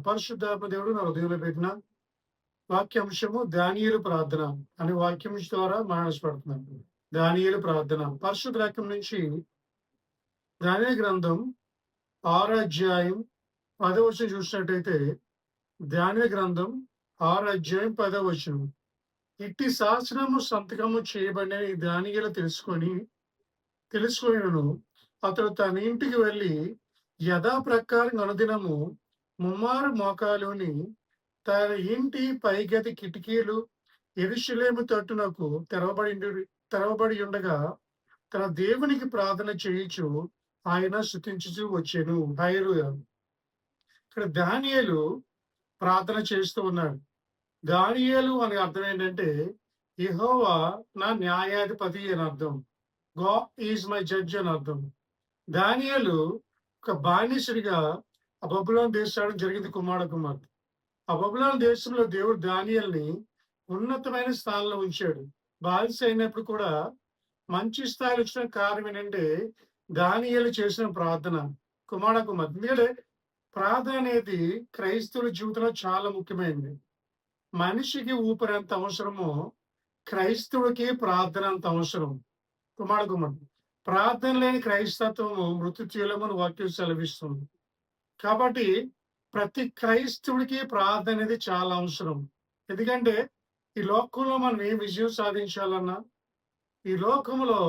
పరిశుద్ధాత్మ దేవుడు నా హృదయంలో పెట్టిన వాక్యాంశము దానియేలు ప్రార్థన అనే వాక్యం ద్వారా మాట్లాడబడుతున్నాను. దానియేలు ప్రార్థన పరిశుద్ధ వాక్యం నుంచి దానియేలు గ్రంథం 6వ అధ్యాయం 10వ వచనం చూసినట్టయితే, దానియేలు గ్రంథం 6వ అధ్యాయం 10వ వచనం, ఇట్టి శాసనము సంతకము చేయబడిన దానియేలు తెలుసుకొనిను అతడు తన ఇంటికి వెళ్ళి యథాప్రకారం అనుదినము ముమ్మారు మోకాలుని తన ఇంటి పైగది కిటికీలు యెరూషలేము తట్టునకు తెరవబడి ఉండగా తన దేవునికి ప్రార్థన చేయుచు ఆయన స్తుతించుచు వచ్చెను. హల్లెలూయా. ఇక్కడ దానియేలు ప్రార్థన చేస్తూ ఉన్నాడు. దానియేలు అనే అర్థం ఏంటంటే యెహోవా నా న్యాయాధిపతి అని అర్థం. గాడ్ ఈజ్ మై జడ్జ్ అని అర్థం. దానియేలు ఒక బానిసడిగా ఆ బబులోను దేశం జరిగింది. కుమార్తె ఆ బబులోను దేశంలో దేవుడు దానియేలుని ఉన్నతమైన స్థానంలో ఉంచాడు. బానిస అయినప్పుడు కూడా మంచి స్థాయిలో వచ్చిన కారణం ఏంటంటే దానియేలు చేసిన ప్రార్థన. కుమార్తె ఎందుకంటే ప్రార్థన అనేది క్రైస్తవుల జీవితంలో చాలా ముఖ్యమైనది. మనిషికి ఊపిరి ఎంత అవసరమో క్రైస్తవుడికి ప్రార్థన అంత అవసరం. కుమార్తె ప్రార్థన లేని క్రైస్తత్వము మృత్యులమని వాక్యం సెలవిస్తుంది. కాబట్టి ప్రతి క్రైస్తవుడికి ప్రార్థన అనేది చాలా అవసరం. ఎందుకంటే ఈ లోకంలో మనం ఏ విజయం సాధించాలన్నా, ఈ లోకంలో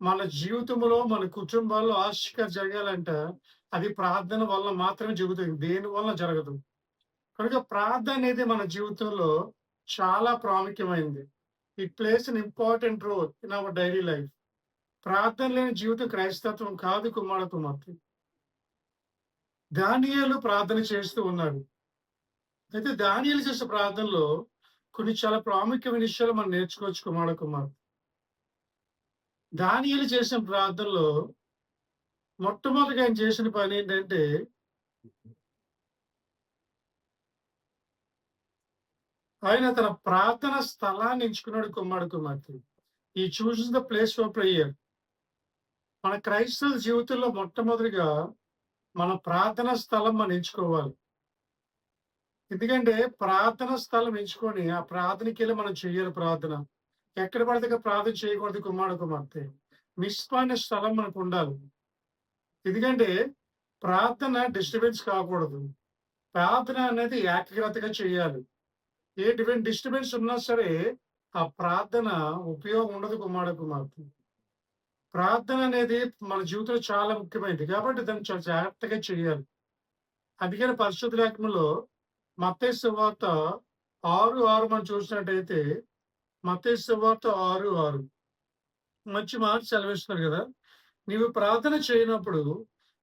మన జీవితంలో మన కుటుంబాల్లో ఆశీర్వాదం జరగాలంటే అది ప్రార్థన వల్ల మాత్రమే జరుగుతుంది, దేని వల్ల జరగదు. కనుక ప్రార్థన అనేది మన జీవితంలో చాలా ప్రాముఖ్యమైనది. It plays an important role in our daily life. ప్రార్థన లేని జీవితం క్రైస్తత్వం కాదు. కుమార్తె దానియేలు ప్రార్థన చేస్తూ ఉన్నాడు. అయితే దానియేలు చేసే ప్రార్థనలో కొన్ని చాలా ప్రాముఖ్యమైన విషయాలు మనం నేర్చుకోవచ్చు. కుమార్తె దానియేలు చేసిన ప్రార్థనలో మొట్టమొదటిగా ఆయన చేసిన పని ఏంటంటే ఆయన తన ప్రార్థన స్థలాన్ని ఎంచుకున్నాడు. కుమార్తె ఈ chooses the place for prayer. మన క్రైస్తవ జీవితంలో మొట్టమొదటిగా మన ప్రార్థన స్థలం మనం ఎంచుకోవాలి. ఎందుకంటే ప్రార్థన స్థలం ఎంచుకొని ఆ ప్రార్థనకి వెళ్ళి మనం చెయ్యాలి. ప్రార్థన ఎక్కడ పడితే ప్రార్థన చేయకూడదు. కుమార్తె నిష్పాన స్థలం మనకు ఉండాలి. ఎందుకంటే ప్రార్థన డిస్టర్బెన్స్ కాకూడదు. ప్రార్థన అనేది ఏకాగ్రతగా చేయాలి. ఏ డిస్టర్బెన్స్ ఉన్నా సరే ఆ ప్రార్థన ఉపయోగం ఉండదు. కుమార్తె ప్రార్థన అనేది మన జీవితంలో చాలా ముఖ్యమైనది. కాబట్టి దాన్ని చాలా జాగ్రత్తగా చేయాలి. అందుకని పరిశుద్ధ లేఖనంలో మత్తయి సువార్త 6:6 మనం చూసినట్టయితే, మత్తయి సువార్త 6:6 మంచి మాట సెలవిస్తున్నారు కదా, నీవు ప్రార్థన చేయనప్పుడు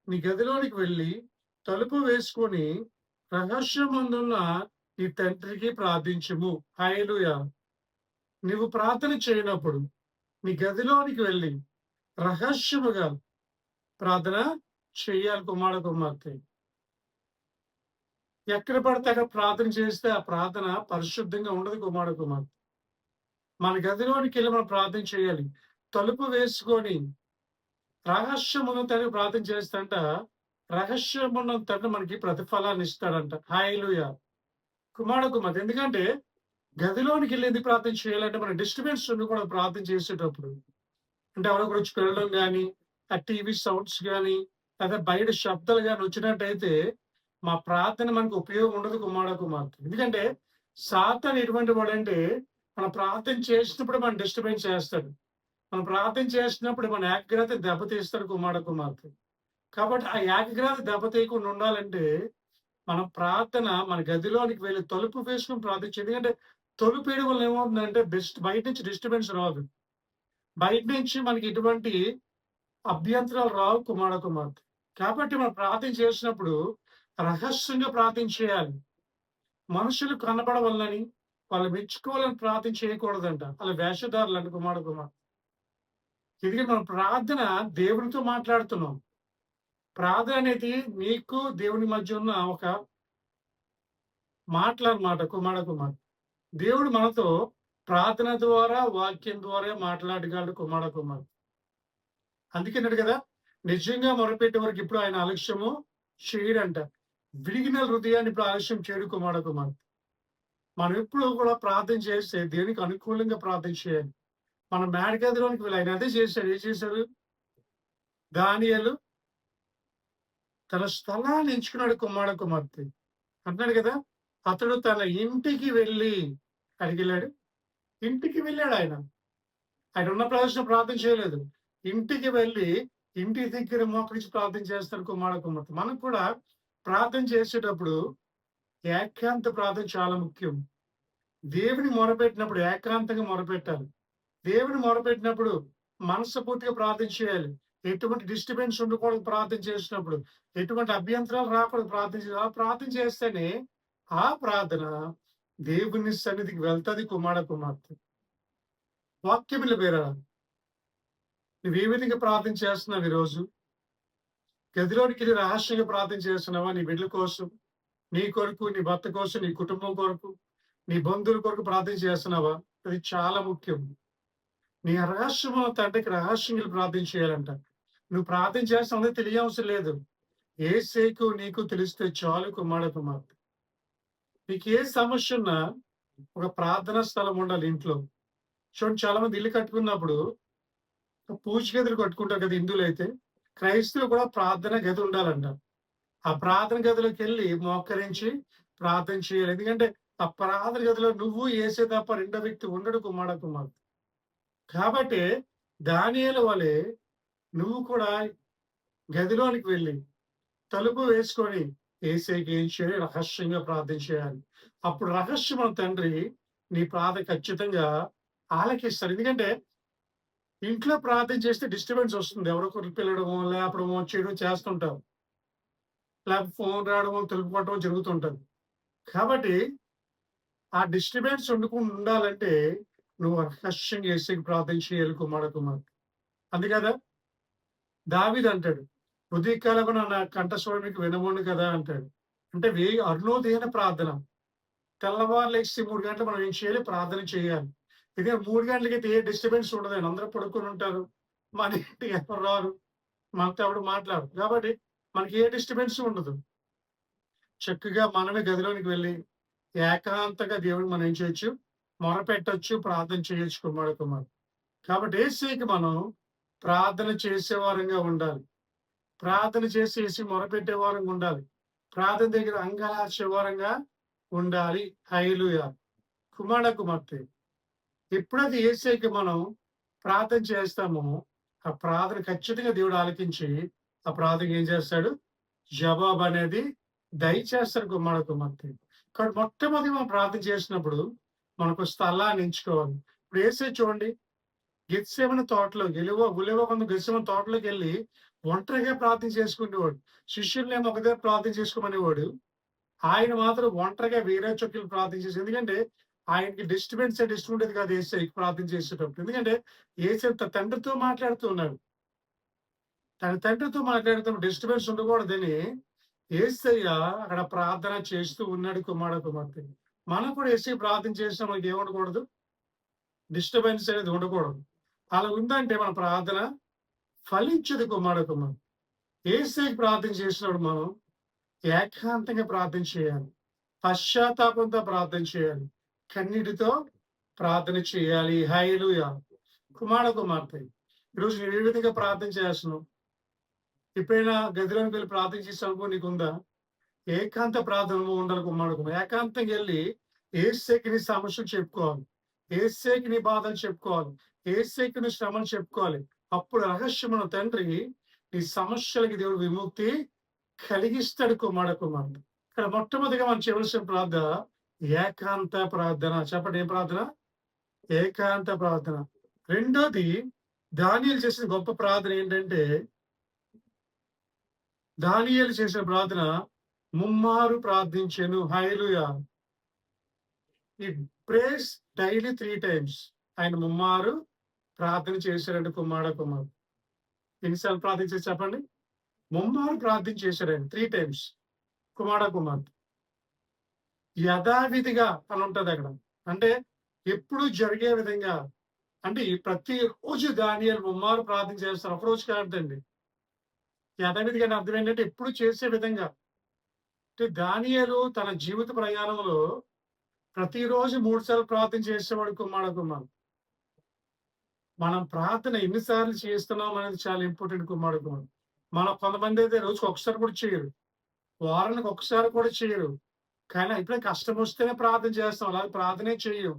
నీ గదిలోనికి వెళ్ళి తలుపు వేసుకొని రహస్యమందున్న నీ తండ్రికి ప్రార్థించుము. హల్లెలూయా. నీవు ప్రార్థన చేయనప్పుడు నీ గదిలోనికి వెళ్ళి రహస్యముగా ప్రార్థన చేయాలి. కుమార్తె ఎక్కడ పడితే అక్కడ ప్రార్థన చేస్తే ఆ ప్రార్థన పరిశుద్ధంగా ఉండదు. కుమార్తె మన గదిలోనికి వెళ్ళి మనం ప్రార్థన చేయాలి. తలుపు వేసుకొని రహస్యమున్న తండ్రి ప్రార్థన చేస్తంట. రహస్యమున్న తండ్రి మనకి ప్రతిఫలాన్ని ఇస్తాడంట. హల్లెలూయా. కుమార్తె ఎందుకంటే గదిలోనికి వెళ్ళి ఎందుకు ప్రార్థన చేయాలంటే మన డిస్టర్బెన్స్ ఉండకూడదు. ప్రార్థన చేసేటప్పుడు అంటే ఎవరో వచ్చి వెళ్ళడం కానీ, ఆ టీవీ సౌండ్స్ కానీ, లేదా బయట శబ్దాలు కానీ వచ్చినట్టయితే మా ప్రార్థన మనకు ఉపయోగం ఉండదు. కుమార్తె ఎందుకంటే సాతాను ఎటువంటి వాడంటే మనం ప్రార్థన చేసినప్పుడు మనం డిస్టర్బెన్స్ చేస్తాడు. మనం ప్రార్థన చేసినప్పుడు మన ఏకాగ్రత దెబ్బతీస్తాడు. కుమార్తె కాబట్టి ఆ ఏకాగ్రత దెబ్బతీయకుండా ఉండాలంటే మన ప్రార్థన మన గదిలోనికి వెళ్ళి తలుపు వేసుకుని ప్రార్థించి. ఎందుకంటే తలుపు వేయడం వల్ల ఏమవుతుందంటే బయట నుంచి డిస్టర్బెన్స్ రాదు. బయట నుంచి మనకి ఎటువంటి అభ్యంతరాలు రావు. కుమార్తె కాబట్టి మనం ప్రార్థన చేసినప్పుడు రహస్యంగా ప్రార్థన చేయాలి. మనుషులు కనబడవాలని, వాళ్ళు మెచ్చుకోవాలని ప్రార్థన చేయకూడదంట. అలా వేషధారులు అంట. కుమార్తె ఎందుకంటే మనం ప్రార్థన దేవునితో మాట్లాడుతున్నాం. ప్రార్థన అనేది నీకు దేవుని మధ్య ఉన్న ఒక మాటలన్నమాట. కుమార్తె దేవుడు మనతో ప్రార్థన ద్వారా, వాక్యం ద్వారా మాట్లాడగలడు. కుమార్తె అందుకన్నాడు కదా, నిజంగా మొరపెట్టే వరకు ఇప్పుడు ఆయన అలక్ష్యము చేయడంట. విరిగిన హృదయాన్ని ఇప్పుడు ఆలస్యం చేయడు కుమారుడు. మనం ఎప్పుడు కూడా ప్రార్థన చేస్తే దేవునికి అనుకూలంగా ప్రార్థన చేయాలి. మన మేడగదిలోనికి వెళ్ళి ఆయన అదే చేశాడు. ఏం చేశాడు? దానియేలు తన స్థలాన్ని ఎంచుకున్నాడు కుమార్తె. అంటున్నాడు కదా! అతడు తన ఇంటికి వెళ్ళి అడిగెళ్ళాడు. ఇంటికి వెళ్ళాడు ఆయన. ఆయన ఉన్న ప్రదేశంలో ప్రార్థన చేయలేదు. ఇంటికి వెళ్ళి ఇంటి దగ్గర మోకరించి ప్రార్థన చేస్తాడు కుమార్తె. మనం కూడా ప్రార్థన చేసేటప్పుడు ఏకాంత ప్రార్థన చాలా ముఖ్యం. దేవుని మొరపెట్టినప్పుడు ఏకాంతంగా మొరపెట్టాలి. దేవుని మొరపెట్టినప్పుడు మనస్ఫూర్తిగా ప్రార్థన చేయాలి. ఎటువంటి డిస్టర్బెన్స్ ఉండకూడదు ప్రార్థన చేసినప్పుడు. ఎటువంటి అభ్యంతరాలు రాకూడదు ప్రార్థన చేస్తేనే ఆ ప్రార్థన దేవుని సన్నిధికి వెళ్తది కుమార్తె. వాక్యముల పేరా నువ్వు ఏ విధంగా ప్రార్థన చేస్తున్నావు ఈరోజు? గదిలోనికి రహస్యంగా ప్రార్థన చేస్తున్నావా? నీ బిడ్డల కోసం, నీ కొరకు, నీ భర్త కోసం, నీ కుటుంబం కొరకు, నీ బంధువుల కొరకు ప్రార్థన చేస్తున్నావా? అది చాలా ముఖ్యం. నీ రహస్యము తండ్రికి రహస్యంగా ప్రార్థన చేయాలంట. నువ్వు ప్రార్థన చేస్తావు తెలియవసరం లేదు. యేసేకు నీకు తెలిస్తే చాలు కుమార్తె. నీకు ఏ సమస్య ఉన్నా ఒక ప్రార్థనా స్థలం ఉండాలి ఇంట్లో. చూడండి చాలా మంది ఇల్లు కట్టుకున్నప్పుడు పూజ గదులు కట్టుకుంటారు కదా హిందువులైతే. క్రైస్తవులు కూడా ప్రార్థన గది ఉండాలంట. ఆ ప్రార్థన గదిలోకెళ్ళి మోకరించి ప్రార్థన చేయాలి. ఎందుకంటే ఆ ప్రార్థన గదిలో నువ్వు యేసే తప్ప రెండో వ్యక్తి ఉండడు కుమార్తె. కాబట్టి దానియేలు వలె నువ్వు కూడా గదిలోనికి వెళ్ళి తలుపు వేసుకొని యేసేకి ఏం చేయాలి? రహస్యంగా ప్రార్థన చేయాలి. అప్పుడు రహస్యమైన తండ్రి నీ ప్రార్థన ఖచ్చితంగా ఆలకిస్తాడు. ఎందుకంటే ఇంట్లో ప్రార్థన చేస్తే డిస్టర్బెన్స్ వస్తుంది. ఎవరో ఒకరు పిలవడమో, లేపడమో, చేయడం చేస్తుంటారు. లేకపోతే ఫోన్ రావడమో, తలుపు కొట్టడమో జరుగుతుంటది. కాబట్టి ఆ డిస్టర్బెన్స్ ఉండకుండా ఉండాలంటే నువ్వు రహస్యంగా యేసేకి ప్రార్థన చేయాలి కుమార్తె. అంతే కదా! దావీదు అంటాడు, ఉదయకాలమున నా కంఠస్వరానికి వినబోను కదా అంటాడు. అంటే అరుణోదయన ప్రార్థన. తెల్లవారు లెగిసి 3 గంటలకు మనం ఏం చేయాలి? ప్రార్థన చేయాలి. ఇదే 3 గంటలకైతే ఏ డిస్టర్బెన్స్ ఉండదండి. అందరూ పడుకొని ఉంటారు. మన ఇంటికి ఎవరు రారు. మనతో ఎవడు మాట్లాడరు. కాబట్టి మనకి ఏ డిస్టర్బెన్స్ ఉండదు. చక్కగా మనమే గదిలోనికి వెళ్ళి ఏకాంతంగా దేవుడికి మనం ఏం చేయొచ్చు? మొరపెట్టొచ్చు, ప్రార్థన చేయొచ్చు కుమార్తె. కాబట్టి యేసేకి మనం ప్రార్థన చేసేవారంగా ఉండాలి. ప్రార్థన చేసేసి మొరపెట్టే వారంగా ఉండాలి. ప్రార్థన దగ్గర అంగలార్చే వారంగా ఉండాలి. హల్లెలూయా! కుమార్తె. ఎప్పుడైతే యేసేకి మనం ప్రార్థన చేస్తామో, ఆ ప్రార్థన ఖచ్చితంగా దేవుడు ఆలకించి, ఆ ప్రార్థనకి ఏం చేస్తాడు? జవాబనేది దయచేస్తాడు కుమార్తె. కాబట్టి మొట్టమొదటి మనం ప్రార్థన చేసినప్పుడు మనకు స్థలాన్ని ఎంచుకోవాలి. ఇప్పుడు యేసే చూడండి గెత్సేమనే తోటలోకి ఉలవ కొంత గెత్సేమనే తోటలోకెళ్ళి ఒంటరిగా ప్రార్థన చేసుకునేవాడు. శిష్యులనేమో ఒక దగ్గర ప్రార్థన చేసుకోమనేవాడు. ఆయన మాత్రం ఒంటరిగా వేరే చోటుకెళ్ళి ప్రార్థన చేసి ఎందుకంటే ఆయనకి డిస్టర్బెన్స్ ఇష్టం ఉండేది కాదు యేసయ్యకి ప్రార్థన చేసేటప్పుడు. ఎందుకంటే యేసయ్య తండ్రితో మాట్లాడుతూ ఉన్నాడు. తన తండ్రితో మాట్లాడుతున్నప్పుడు డిస్టర్బెన్స్ ఉండకూడదని యేసయ్య అక్కడ ప్రార్థన చేస్తూ ఉన్నాడు కుమార్తె. మనం కూడా యేసయ్య ప్రార్థన చేసినా మనకి ఏముండకూడదు? డిస్టర్బెన్స్ అనేది ఉండకూడదు. అలా ఉందంటే మన ప్రార్థన ఫలించదు కుమార్తె. యేసయ్యకి ప్రార్థన చేసినప్పుడు మనం ఏకాంతంగా ప్రార్థన చేయాలి. పశ్చాత్తాపంతో ప్రార్థన చేయాలి. కన్నీటితో ప్రార్థన చేయాలి. హల్లెలూయా! కుమార్తె. ఈరోజు నువ్వు ఏ విధంగా ప్రార్థన చేస్తున్నావు? ఎప్పుడైనా గదిలోకి వెళ్ళి ప్రార్థన చేసే అనుభవం నీకుందా? ఏకాంత ప్రార్థన అనుభవం ఉండాలి కుమార్తె. ఏకాంతంగా వెళ్ళి యేసేకి నీ సమస్యలు చెప్పుకోవాలి. యేసేకి నీ బాధలు చెప్పుకోవాలి. యేసేకి నీ శ్రమలు చెప్పుకోవాలి. అప్పుడు రహస్యమైన తండ్రి నీ సమస్యలకి దేవుడు విముక్తి కలిగిస్తాడు కుమార్తె. ఇక్కడ మొట్టమొదటిగా మనం చేయవలసిన ప్రార్థన ఏకాంత ప్రార్థన. చెప్పండి ఏం ప్రార్థన? ఏకాంత ప్రార్థన. రెండోది దానియేలు చేసిన గొప్ప ప్రార్థన ఏంటంటే, దానియేలు చేసిన ప్రార్థన ముమ్మారు ప్రార్థించెను. హల్లెలూయా! ఈ ప్రేస్ డైలీ 3 టైమ్స్. ఆయన ముమ్మారు ప్రార్థన చేశారంట కుమార్తె. ఎన్నిసార్లు ప్రార్థన చేసి చెప్పండి? ముమ్మారు ప్రార్థన చేశారండి 3 టైమ్స్ కుమార్తె. యథావిధిగా అని ఉంటదక్కడ. అంటే ఎప్పుడు జరిగే విధంగా అంటే ఈ ప్రతిరోజు దానియేలు ముమ్మారు ప్రార్థన చేస్తారు. ఒకరోజు కాదండి. యథావిధిగా అంటే అర్థం ఏంటంటే ఎప్పుడు చేసే విధంగా. అంటే దానియేలు తన జీవిత ప్రయాణంలో ప్రతిరోజు 3 సార్లు ప్రార్థన చేసేవాడు కుమారుడు. మనం ప్రార్థన ఎన్ని సార్లు చేస్తున్నాం అనేది చాలా ఇంపార్టెంట్ కుమారుడు. మనం కొంతమంది అయితే రోజుకి ఒకసారి కూడా చేయరు. వారానికి ఒకసారి కూడా చేయరు. కానీ ఎప్పుడైనా కష్టం వస్తేనే ప్రార్థన చేస్తాం. అలాగే ప్రార్థనే చెయ్యం.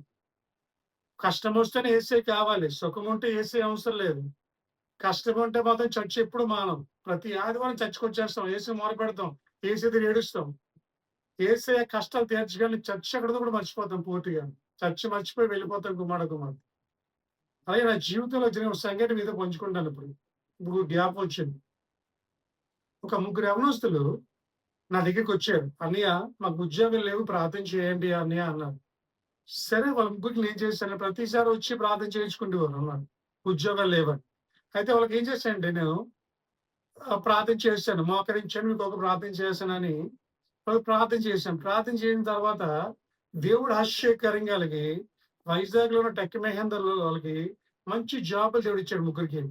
కష్టం వస్తేనే యేసే కావాలి. సుఖం ఉంటే యేసే అవసరం లేదు. కష్టం ఉంటే మాత్రం చర్చ్ ఎప్పుడు మానం. ప్రతి ఆదివారం చర్చ్‌కొచ్చేస్తాం. యేసుని మొరపెడతాం. యేసు దగ్గర ఏడుస్తాం. యేసయ్య కష్టాలు తీర్చగానే చర్చ్ ఎక్కడిదో కూడా మర్చిపోతాం పూర్తిగా. చర్చ్ మర్చిపోయి వెళ్ళిపోతాం కుమారుడు. అలాగే నా జీవితంలో జరిగిన ఒక సంఘటన మీతో పంచుకుంటాను ఇప్పుడు. ఇప్పుడు జ్ఞాపకం వచ్చింది. ఒక ముగ్గురు యవ్వనస్తులు నా దగ్గరికొచ్చారు. "అన్నయ్య మాకు ఉద్యోగాలు లేవు ప్రార్థన చేయండి అన్నయ్య" అన్నారు. సరే వాళ్ళ ముగ్గురికి నేను చేశాను. ప్రతిసారి వచ్చి ప్రార్థన చేయించుకుంటేవారు అన్నారు. ఉద్యోగాలు లేవని. అయితే వాళ్ళకి ఏం చేశానంటే నేను ప్రార్థన చేశాను. మోకరించాను మీకొక ప్రార్థన చేశానని వాళ్ళకి ప్రార్థన చేశాను. ప్రార్థన చేసిన తర్వాత దేవుడు ఆశ్చర్యకరంగా ఆళ్ళకి వైజాగ్‌లో ఉన్న టెక్ మహేందర్‌లో వాళ్ళకి మంచి జాబులు దేవుడిచ్చాడు ముగ్గురికి.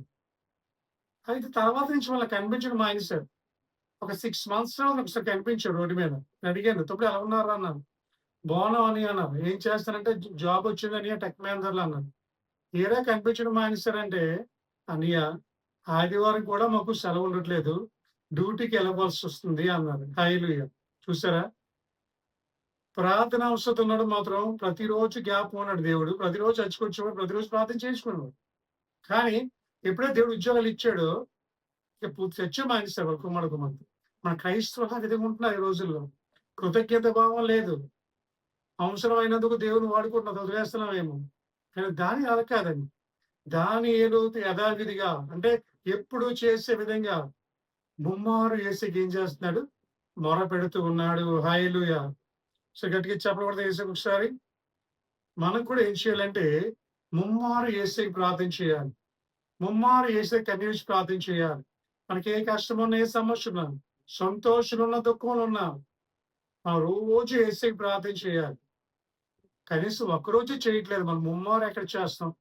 అయితే తర్వాత నుంచి వాళ్ళకి కనిపించడం మానేశారు. ఒక 6 మంత్స్ తర్వాత ఒకసారి కనిపించాడు రోడ్డు మీద. నేనడిగాను, "తమ్ముడు ఎలా ఉన్నారు" అన్నాను. "బాగున్నాం అన్నయ్య" అన్నారు. "ఏం చేస్తానంటే జాబ్ వచ్చింది అన్నయ్య టెక్ మహేందర్‌లో" అన్నాను. "ఏరా కనిపించడం మానేశారంటే" "అన్నయ్య ఆదివారం కూడా మాకు సెలవు ఉండట్లేదు. డ్యూటీకి ఎళ్ళవలసొస్తుంది" అన్నారు. హల్లెలూయా! చూసారా? ప్రార్థన అవసరం ఉన్నోడు మాత్రం ప్రతిరోజు జ్ఞాపకం ఉన్నాడు దేవుడు. ప్రతిరోజు చర్చ్‌కొచ్చేవాడు. ప్రతిరోజు ప్రార్థన చేయించుకునేవాడు. కానీ ఎప్పుడైతే దేవుడు ఉద్యోగాలు ఇచ్చాడో ఇక చర్చే మానేశారు వాళ్ళ కుమారుడు. మన క్రైస్తవులు ఆ విధంగా ఉంటున్నారు ఈ రోజుల్లో. కృతజ్ఞత భావం లేదు. అవసరమైనందుకు దేవుని వాడుకుంటున్నది వదిలేస్తున్నామేమో. కానీ దాని అలా కాదండి. దానియేలు యథావిధిగా అంటే ఎప్పుడు చేసే విధంగా ముమ్మారు యేసుకి ఏం చేస్తున్నాడు? మొరపెడుతూ ఉన్నాడు. హల్లెలూయా! సో గట్టిగా చప్పట్లు కొడదాం యేసుకి ఒకసారి. మనం కూడా ఏం చేయాలంటే ముమ్మారు యేసుకి ప్రార్థన చేయాలి. ముమ్మారు యేసుకి కన్నీళ్లు ప్రార్థన చేయాలి. మనకి ఏ కష్టం ఉన్నా, ఏ సమస్య ఉన్నా, సంతోషంలో ఉన్న, దుఃఖంలో ఉన్నా, మనం రోజు యేసుకి ప్రార్థన చేయాలి. కనీసం ఒక్కరోజే చేయట్లేదు. మనం ముమ్మారు ఎక్కడ చేస్తాం?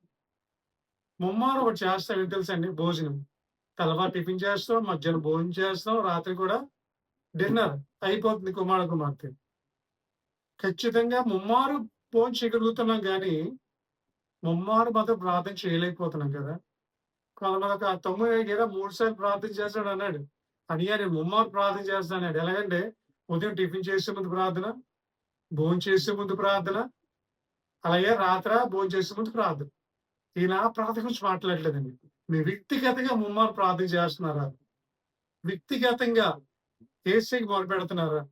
ముమ్మారు ఒకటి చేస్తాం ఏంటి తెలుసండి? భోజనం. తెల్లవారు టిఫిన్ చేస్తాం, మధ్యాహ్నం భోజనం చేస్తాం, రాత్రి కూడా డిన్నర్ అయిపోతుంది కుమార్తె. ఖచ్చితంగా ముమ్మారు భోజనం చేయగలుగుతున్నాం గానీ, ముమ్మారు మాత్రం ప్రార్థన చేయలేకపోతున్నాం కదా! కొంతమంది ఆ తమ్ముడు ఏదో 3 సార్లు ప్రార్థన చేస్తాడన్నాడు. అన్నయ్య నేను ముమ్మారు ప్రార్థన చేస్తానన్నాడు. ఎలాగంటే ఉదయం టిఫిన్ చేసే ముందు ప్రార్థన, భోంచేసే ముందు ప్రార్థన, అలాగే రాత్ర భోంచేసే ముందు ప్రార్థన. ఈయన ప్రార్థన గురించి మాట్లాడలేదండి. మీరు వ్యక్తిగతంగా ముమ్మారు ప్రార్థన చేస్తున్నారా? వ్యక్తిగతంగా యేసుకి మొరపెడుతున్నారా?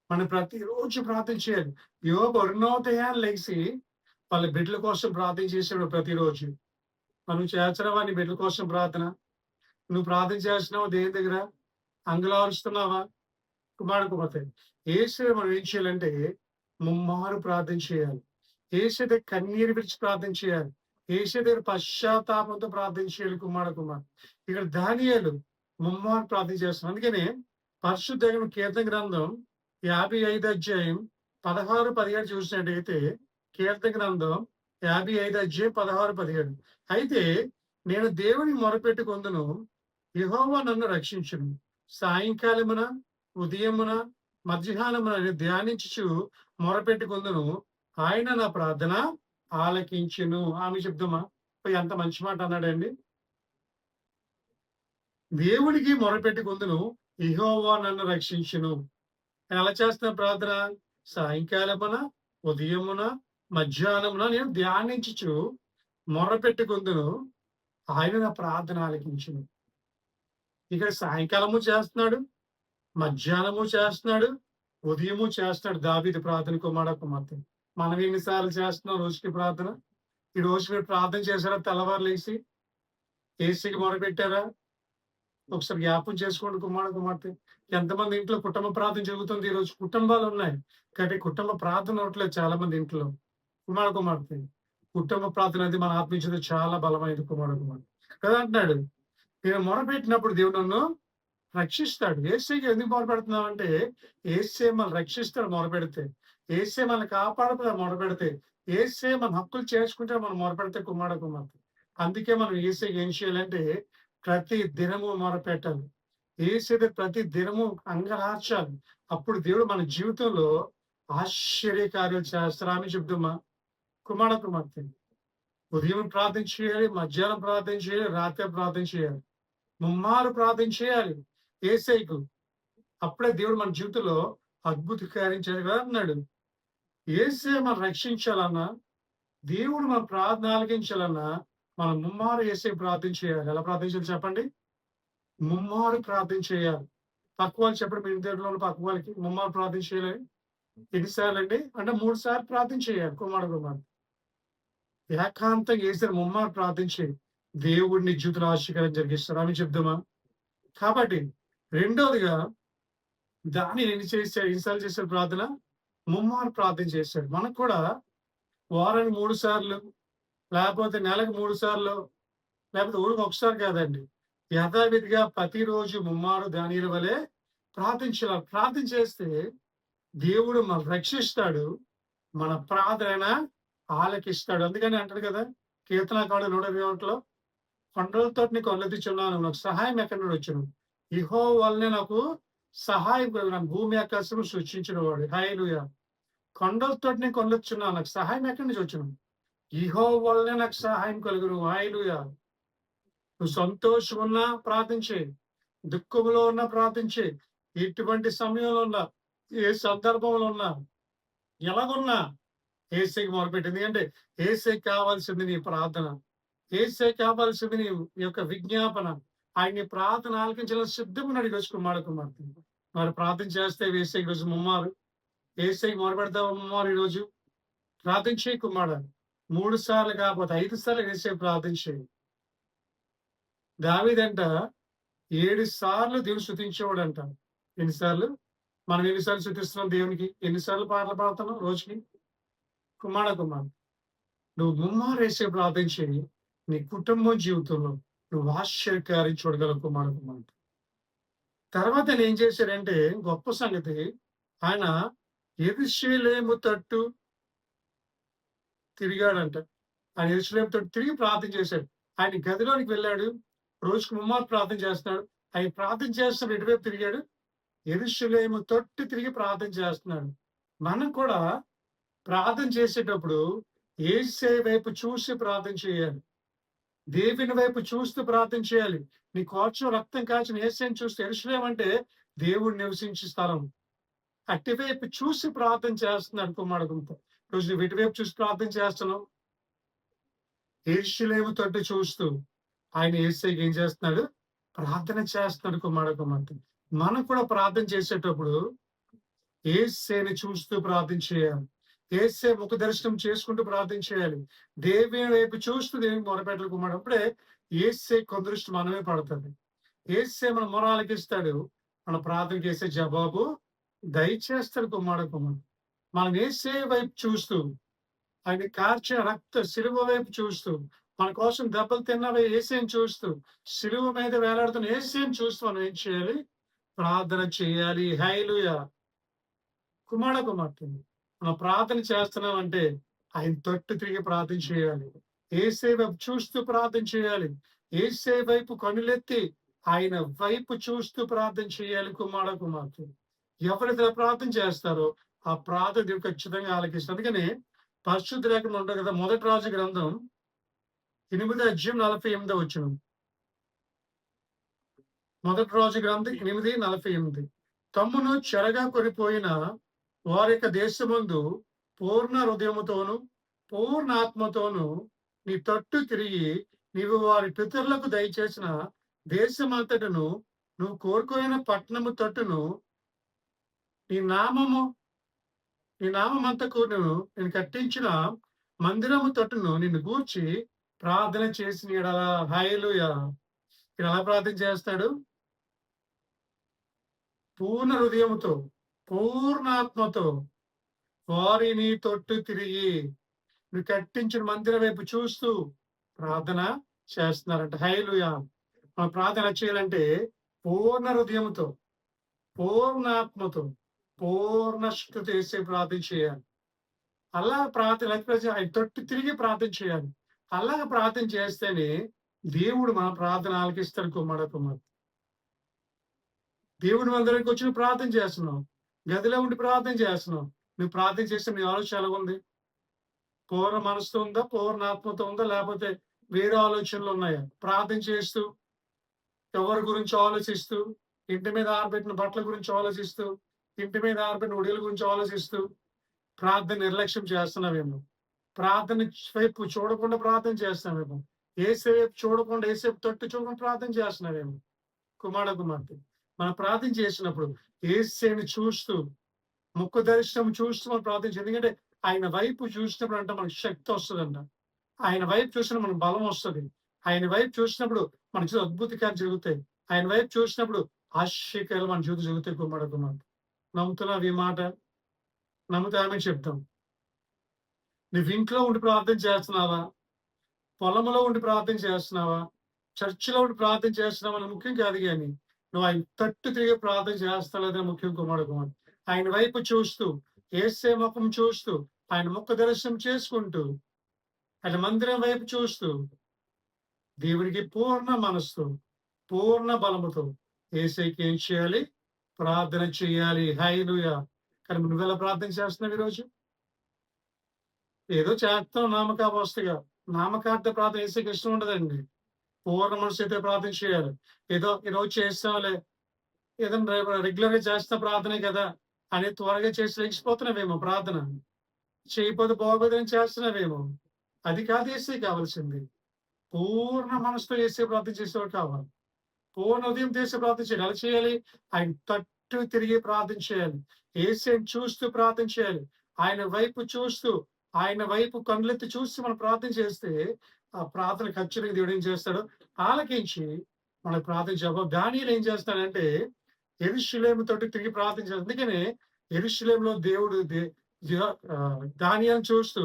మనం ప్రతిరోజు ప్రార్థన చేయాలి. యోబు అరుణోదయాన లెగిసి వాళ్ళ బిడ్డల కోసం ప్రార్థన చేసాడు ప్రతిరోజు. మనం చేస్తున్నావా నీ బిడ్డల కోసం ప్రార్థన? నువ్వు ప్రార్థన చేస్తున్నావా దేవుని దగ్గర? అంగలారుస్తున్నావా? కుమారుడు. యేసు మనం ఏం చేయాలంటే ముమ్మారు ప్రార్థన చేయాలి. యేసు దగ్గర కన్నీరు విడిచి ప్రార్థన చేయాలి. యేసు దగ్గర పశ్చాత్తాపంతో ప్రార్థన చేయాలి కుమారుడు. ఇక్కడ దానియేలు ముమ్మారు ప్రార్థన చేస్తున్నాడు. అందుకనే పరిశుద్ధ కీర్తన గ్రంథం 55 అధ్యాయం 16, 17 చూసినట్టయితే కీర్తన గ్రంథం 55 అధ్యాయం 16, 17 అయితే నేను దేవునికి మొరపెట్టుకొందును, యెహోవా నన్ను రక్షించును. సాయంకాలమున, ఉదయమున, మధ్యాహ్నమున నేను ధ్యానించుచు మొరపెట్టుకొందును. ఆయన నా ప్రార్థన ఆలకించును. ఆమె చెప్దామా? ఎంత మంచి మాట అన్నాడండి. దేవునికి మొరపెట్టుకొందును, యెహోవా నన్ను రక్షించును. ఎలా చేస్తున్నా ప్రార్థన? సాయంకాలమున, ఉదయమున, మధ్యాహ్నమున నేను ధ్యానించుచు మొర్రపెట్టుకొందును. ఆయన నా ప్రార్థన ఆలకించును. ఇక్కడ సాయంకాలము చేస్తున్నాడు, మధ్యాహ్నము చేస్తున్నాడు, ఉదయము చేస్తున్నాడు దావీదు ప్రార్థన కుమార్తె. మనం ఎన్నిసార్లు చేస్తున్నాం రోజుకి ప్రార్థన? ఈ రోజు మీరు ప్రార్థన చేశారా? తెల్లవారు లేసి యేసుకి మొరపెట్టారా? ఒకసారి జ్ఞాపకం చేసుకోండి కుమార్తె. ఎంతమంది ఇంట్లో కుటుంబ ప్రార్థన జరుగుతుంది ఈరోజు? కుటుంబాలు ఉన్నాయి. కానీ కుటుంబ ప్రార్థన అవ్వట్లేదు చాలా మంది ఇంట్లో. కుమార్తె. కుటుంబ ప్రార్థన అనేది మన ఆత్మీయతలో చాలా బలమైనది కుమార్తె. కదా అంటున్నాడు. నేను మొరపెట్టినప్పుడు దేవుడు నన్ను రక్షిస్తాడు. యేసేకి ఎందుకు మొరపెడుతున్నామంటే యేసే మనల్ని రక్షిస్తాడు మొరపెడితే. యేసే మనల్ని కాపాడుతాడు మొరపెడితే. యేసే మన హక్కులు చేసుకుంటే మనం మొరపెడితే కుమార్తె. అందుకే మనం యేసేకి ఏం చేయాలంటే ప్రతి దినము మొరపెట్టాలి. యేసు ప్రతి దినము అంగలార్చాలి. అప్పుడు దేవుడు మన జీవితంలో ఆశ్చర్య కార్యాలు చేస్తారని చెప్తుమ్మా. కుమార్తె ఉదయం ప్రార్థన చేయాలి, మధ్యాహ్నం ప్రార్థన చేయాలి, రాత్రి ప్రార్థన చేయాలి. ముమ్మారు ప్రార్థన చేయాలి యేసయ్యకు. అప్పుడే దేవుడు మన జీవితంలో అద్భుత కార్యం చేయగలడు అన్నాడు. యేసయ్య మనం రక్షించాలన్నా, దేవుడు మన ప్రార్థన ఆలకించాలన్నా, మనం ముమ్మారు యేసయ్యకు ప్రార్థన చేయాలి. ఎలా ప్రార్థించాలి చెప్పండి? ముమ్మారు ప్రార్థన చేయాలి. పక్క వాళ్ళు చెప్పండి, మీ ఇంటి దగ్గరలో ఉన్న పక్క వాళ్ళకి ముమ్మారు ప్రార్థన చేయాలి. ఎన్నిసార్లండి? అంటే 3 సార్లు ప్రార్థన చేయాలి కుమారుడు. ఏకాంతంగా యేసయ్యని ముమ్మారు ప్రార్థించి దేవుడిని జీవితంలో ఆశీర్వాదం జరిగిస్తారు అని చెప్దామా? కాబట్టి రెండోదిగా దానియేలు ఎన్నిసార్లు చేశాడు ప్రార్థన? ముమ్మారు ప్రార్థన చేశాడు. మనకు కూడా వారానికి 3 సార్లు, లేకపోతే నెలకు 3 సార్లు, లేకపోతే ఊరికి ఒకసారి కాదండి. యథావిధిగా ప్రతిరోజు ముమ్మారు దానియేలు వలె ప్రార్థించాలి. ప్రార్థన చేస్తే దేవుడు మనల్ని రక్షిస్తాడు. మన ప్రార్థన ఆలకిస్తాడు. అందుకని అంటాడు కదా కీర్తనకారుడు 121లో, కొండలతో నీకు కొల్లెత్తుచున్నాను, నాకు సహాయం ఎక్కడి నుండి వచ్చును? యెహోవా వల్లనే నాకు సహాయం కలుగును. భూమి ఆకాశం సృష్టించిన వాడు. హల్లెలూయా. కొండలతో నేను కొల్లెత్తుచున్నాను, నాకు సహాయం ఎక్కడి నుంచి వచ్చును? యెహోవా వల్లనే నాకు సహాయం కలుగును. హల్లెలూయా. నువ్వు సంతోషం ఉన్నా ప్రార్థించే, దుఃఖంలో ఉన్నా ప్రార్థించే, ఎటువంటి సమయంలో ఉన్నా, ఏ సందర్భంలో ఉన్నా, ఎలాగున్నా యేసయ్యకి మొరపెట్టు. ఎందుకంటే యేసయ్యకి కావాల్సింది నీ ప్రార్థన. యేసయ్యకి కావాల్సింది నీ యొక్క విజ్ఞాపన. ఆయన నీ ప్రార్థన ఆలకించాలని సిద్ధంగా ఉన్నాడు ఈరోజు కుమార్తె. మరి ప్రార్థన చేస్తే యేసయ్య ఈరోజు ముమ్మారు. యేసయ్యకి మొరపెడతావా ముమ్మారు ఈరోజు? ప్రార్థన చేయి కుమారుడా. 3 సార్లు కాకపోతే 5 సార్లు యేసయ్య ప్రార్థన చేయి. దావీదంట 7 సార్లు దేవుని స్తుతించేవాడంట. ఎన్నిసార్లు? మనం ఎన్నిసార్లు స్తుతిస్తున్నాం దేవునికి? ఎన్నిసార్లు పాటలు పాడుతున్నాం రోజుకి? కుమారుడు. నువ్వు ముమ్మారు యేసయ్య ప్రార్థన చేయి. నీ కుటుంబం జీవితంలో నువ్వు ఆశ్చర్యకార్యం చూడగలవు కుమారుడు. తర్వాత ఆయన ఏం చేశాడంటే గొప్ప సంగతి, ఆయన యెరూషలేము తట్టు తిరిగాడంట. ఆయన యెరూషలేము తట్టు తిరిగి ప్రార్థన చేశాడు. ఆయన గదిలోనికి వెళ్ళాడు. రోజుకు ముమ్మారు ప్రార్థన చేస్తున్నాడు. ఆయన ప్రార్థన చేస్తున్న ఎటువైపు తిరిగాడు? యెరూషలేము తట్టు తిరిగి ప్రార్థన చేస్తున్నాడు. మనం కూడా ప్రార్థన చేసేటప్పుడు యేసయ్య వైపు చూసి ప్రార్థన చేయాలి. దేవుని వైపు చూస్తూ ప్రార్థన చేయాలి. నీ కోర్చం రక్తం కాచిన యేసయ్యని చూస్తే, యెరూషలేము అంటే దేవుడు నివసించే స్థలం. అటువైపు చూసి ప్రార్థన చేస్తున్నాడు కుమారుడుతో. రోజు నువ్వు ఇటువైపు చూసి ప్రార్థన చేస్తున్నావు. యెరూషలేము తట్టు చూస్తూ ఆయన యేసయ్యకి ఏం చేస్తున్నాడు? ప్రార్థన చేస్తున్నాడు కుమారుడు. మనం కూడా ప్రార్థన చేసేటప్పుడు యేసయ్యని చూస్తూ ప్రార్థన చేయాలి. యేసయ్య ముఖ దర్శనం చేసుకుంటూ ప్రార్థన చేయాలి. దేవుని వైపు చూస్తూ దేవునికి మొరపెట్టాలి కుమారుడు. అప్పుడే యేసయ్య కొందృష్టి మనమే పడుతుంది. యేసయ్య మన మొర ఆలకిస్తాడు. మన ప్రార్థన చేసే జవాబు దయచేస్తాడు కుమారుడు. మనం యేసయ్య వైపు చూస్తూ, ఆయన కార్చిన రక్త శిలువ వైపు చూస్తూ, మన కోసం దెబ్బలు తిన్న యేసయ్యని చూస్తూ, శిలువ మీద వేలాడుతున్న యేసయ్యని చూస్తూ మనం ఏం చేయాలి? ప్రార్థన చేయాలి. హల్లెలూయా. కుమార్తె మనం ప్రార్థన చేస్తున్నాం అంటే ఆయన తట్టు తిరిగి ప్రార్థన చేయాలి. యేసయ్య వైపు చూస్తూ ప్రార్థన చేయాలి. యేసయ్య వైపు కనులెత్తి ఆయన వైపు చూస్తూ ప్రార్థన చేయాలి కుమార్తె. ఎవరైతే ప్రార్థన చేస్తారో ఆ ప్రార్థన దేవుడు ఖచ్చితంగా ఆలకిస్తారు. అందుకని పరిశుద్ధ లేఖనంలో ఉంటుంది కదా, మొదటి రాజు గ్రంథం 8:48. మొదటి రాజు గ్రంథం 8:48. తమ్మును చెరగా కొనిపోయిన వారి యొక్క దేశమందు పూర్ణ హృదయముతోను పూర్ణ ఆత్మతోను నీ తట్టు తిరిగి నీవు వారి పితరులకు దయచేసిన దేశమంతటను నువ్వు కోరుకోయిన పట్టణము తట్టును నీ నామమంతకు నేను కట్టించిన మందిరము తట్టును నిన్ను గూర్చి ప్రార్థన చేసిన యెడల. హల్లెలూయా. ఇక్కడ ఎలా ప్రార్థన చేస్తాడు? పూర్ణ హృదయముతో పూర్ణాత్మతో వారిని తొట్టు తిరిగి నువ్వు కట్టించిన మందిరం వైపు చూస్తూ ప్రార్థన చేస్తున్నారంట. హల్లెలూయా. మన ప్రార్థన చేయాలంటే పూర్ణ హృదయంతో పూర్ణాత్మతో పూర్ణ శక్తితో వేసే ప్రార్థన చేయాలి. అలా ప్రార్థన ఆయన తొట్టు తిరిగి ప్రార్థన చేయాలి. అలాగ ప్రార్థన చేస్తేనే దేవుడు మన ప్రార్థన ఆలకిస్తాడు కుమారుడు. దేవుడు మన దగ్గరికి వచ్చి ప్రార్థన చేస్తున్నాం. గదిలో ఉండి ప్రార్థన చేస్తున్నావు. నువ్వు ప్రార్థన చేస్తే నీ ఆలోచన ఎలాగుంది? పూర్ణ మనసుతో ఉందా? పూర్ణ ఆత్మతో ఉందా? లేపోతే వేరే ఆలోచనలున్నాయా? ప్రార్థన చేస్తూ, ఎవరి గురించో ఆలోచిస్తూ, ఇంటి మీద ఆరబెట్టిన బట్టల గురించి ఆలోచిస్తూ, ఇంటి మీద ఆరబెట్టిన ఒడిల గురించి ఆలోచిస్తూ, ప్రార్థన నిర్లక్ష్యం చేస్తున్నావేమో. ప్రార్థన వైపు చూడకుండా ప్రార్థన చేస్తున్నావేమో. యేసు వైపు చూడకుండా, యేసు వైపు తట్టు చూడకుండా ప్రార్థన చేస్తున్నావేమో. కుమార్తె. మనం ప్రార్థన చేసినప్పుడు యేసుని చూస్తూ, ముఖ దర్శనం చూస్తూ మనం ప్రార్థించాలి. ఎందుకంటే ఆయన వైపు చూసినప్పుడు అంట మనకు శక్తి వస్తదంట. ఆయన వైపు చూసినప్పుడు మనకు బలం వస్తది. ఆయన వైపు చూసినప్పుడు మన జీవితంలో అద్భుత కార్యాలు జరుగుతాయి. ఆయన వైపు చూసినప్పుడు ఆశ్చర్యకార్యాలు మన జీవితంలో జరుగుతాయి కుమార్తె. నమ్ముతున్నావా ఈ మాట? నమ్మితే ఆమేన్ చెప్దాం. నువ్వు ఇంట్లో ఉండి ప్రార్థన చేస్తున్నావా? పొలంలో ఉండి ప్రార్థన చేస్తున్నావా? చర్చిలో ఉండి ప్రార్థన చేస్తున్నావా అని ముఖ్యం కాదు గాని, నువ్వు ఆయన తట్టు తిరిగి ప్రార్థన చేస్తావా లేదని ముఖ్యం కుమారుడు. ఆయన వైపు చూస్తూ, యేసే ముఖం చూస్తూ, ఆయన ముఖ దర్శనం చేసుకుంటూ, ఆయన మందిరం వైపు చూస్తూ, దేవునికి పూర్ణ మనస్సుతో, పూర్ణ బలముతో యేసయ్యకి ఏం చేయాలి? ప్రార్థన చేయాలి. హల్లెలూయా! కానీ నువ్వెలా ప్రార్థన చేస్తున్నావు ఈరోజు? ఏదో చేస్తాం నామకావస్థగా. నామకార్థ ప్రార్థన యేసుకి ఇష్టం ఉండదండి. పూర్ణ మనసుతో ప్రార్థన చేయాలి. ఏదో ఈరోజు చేస్తాంలే, ఏదైనా రెగ్యులర్‌గా చేస్తున్న ప్రార్థనే కదా! అని త్వరగా చేసి లెగిసిపోతున్నావేమో ప్రార్థన. చేయకపోతే బాగోదని చేస్తున్నావేమో. అది కాదు యేసయ్యకి కావాల్సింది. పూర్ణ మనసుతో యేసయ్య ప్రార్థన చేసేవాడు కావాలి. పూర్ణ హృదయం చేసి ప్రార్థన చేయాలి. ఎలా చేయాలి? ఆయన తట్టు తిరిగి ప్రార్థన చేయాలి. యేసయ్యని చూస్తూ ప్రార్థన చేయాలి. ఆయన వైపు చూస్తూ, ఆయన వైపు కళ్ళెత్తి చూసి మనం ప్రార్థన చేస్తే, ఆ ప్రార్థన ఖచ్చితంగా దేవుడు ఏం చేస్తాడు? ఆలకించి మన ప్రార్థన జవాబు. దానియేలు ఏం చేస్తాడంటే, యెరూషలేము తట్టు తిరిగి ప్రార్థన చేస్తాడు. అందుకనే యెరూషలేములో దేవుడు దానియేలుని చూస్తూ,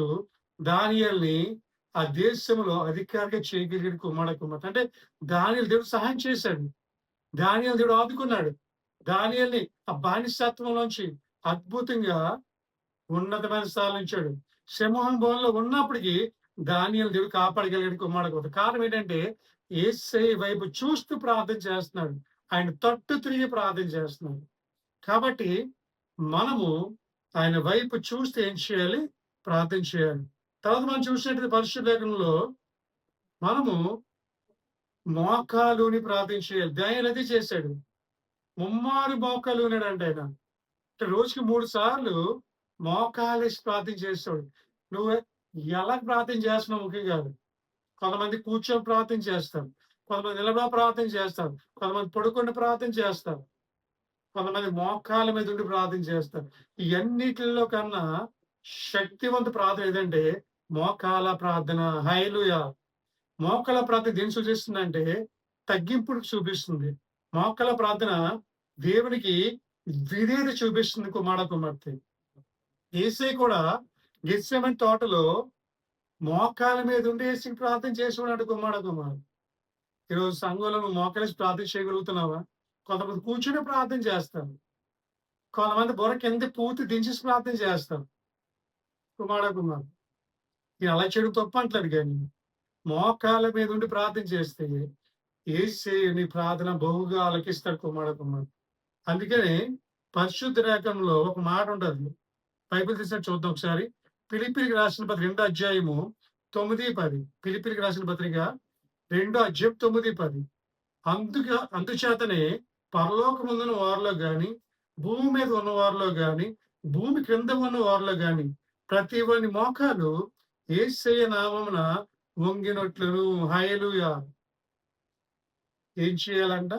దానియేలుని ఆ దేశంలో అధికారిగా చేయగలిగిన కుమారుడు. అంటే దానియేలు దేవుడు సహాయం చేశాడు. దానియేలు దేవుడు ఆదుకున్నాడు. దానియేలుని ఆ బానిసత్వంలోంచి అద్భుతంగా ఉన్నతమైన స్థాయిలో ఉంచాడు. సింహం బోన్లో ఉన్నప్పటికీ దానియేలు దేవుడు కాపాడగలిగాడు కుమారుడు. కారణం ఏంటంటే యేసయ్య వైపు చూస్తూ ప్రార్థన చేస్తున్నాడు. ఆయన తట్టు తిరిగి ప్రార్థన చేస్తున్నాడు. కాబట్టి మనము ఆయన వైపు చూస్తే ఏం చేయాలి? ప్రార్థన చేయాలి. తర్వాత మనం చూసినట్లయితే పరిశుద్ధ లేఖనంలో మనము మోకాలుని ప్రార్థన చేయాలి. దానియేలు అదే చేశాడు. ముమ్మారు మోకాలు ఉన్నాడంట ఆయన. అంటే రోజుకి 3 సార్లు మోకాలేసి ప్రార్థన చేస్తాడు. నువ్వు ఎలా ప్రార్థన చేస్తున్నావు ముఖ్యం కాదు. కొంతమంది కూర్చొని ప్రార్థన చేస్తారు. కొంతమంది నిలబడి ప్రార్థన చేస్తారు. కొంతమంది పడుకొని ప్రార్థన చేస్తారు. కొంతమంది మోకాళ్ళ మీద ఉండి ప్రార్థన చేస్తారు. ఇయన్నిటిలో కన్నా శక్తివంత ప్రార్థన ఏదంటే మోకాళ్ళ ప్రార్థన. హల్లెలూయా! మోకాళ్ళ ప్రార్థన దేన్ని సూచిస్తుందంటే తగ్గింపును చూపిస్తుంది. మోకాళ్ళ ప్రార్థన దేవునికి విధేయత చూపిస్తుంది కుమార్తె. యేసయ్య కూడా గెత్సేమనే తోటలో మోకాళ్ళ మీద ఉండి యేసుకి ప్రార్థన చేసేవాడు కుమారుడు. ఈరోజు సంఘంలో నువ్వు మోకాలేసి ప్రార్థన చేయగలుగుతున్నావా? కొంతమంది కూర్చొని ప్రార్థన చేస్తారు. కొంతమంది బుర్ర కిందకి పూర్తి దించేసి ప్రార్థన చేస్తారు. కుమారుడు. నేను అలా చేయడం తప్పు అంటలేదు గాని, మోకాళ్ళ మీద ఉండి ప్రార్థన చేస్తే యేసయ్య నీ ప్రార్థన బహుగా ఆలకిస్తాడు కుమారుడు. అందుకనే పరిశుద్ధ లేఖనంలో ఒక మాట ఉంటది. బైబిల్ తీసినట్టు చూద్దాం ఒకసారి. ఫిలిప్పీయులకు రాసిన పత్రిక 2 అధ్యాయము 9, 10. ఫిలిప్పీయులకు రాసిన పత్రిక 2 అధ్యాయం 9, 10. అందుచేతనే పరలోకమందున్న వారిలో గాని, భూమి మీద ఉన్న వారిలో గాని, భూమి క్రింద ఉన్న వారిలో గాని, ప్రతి వాని మోకాలు యేసయ్య నామమున వంగినట్లును. హల్లెలూయా! ఏం చేయాలంట?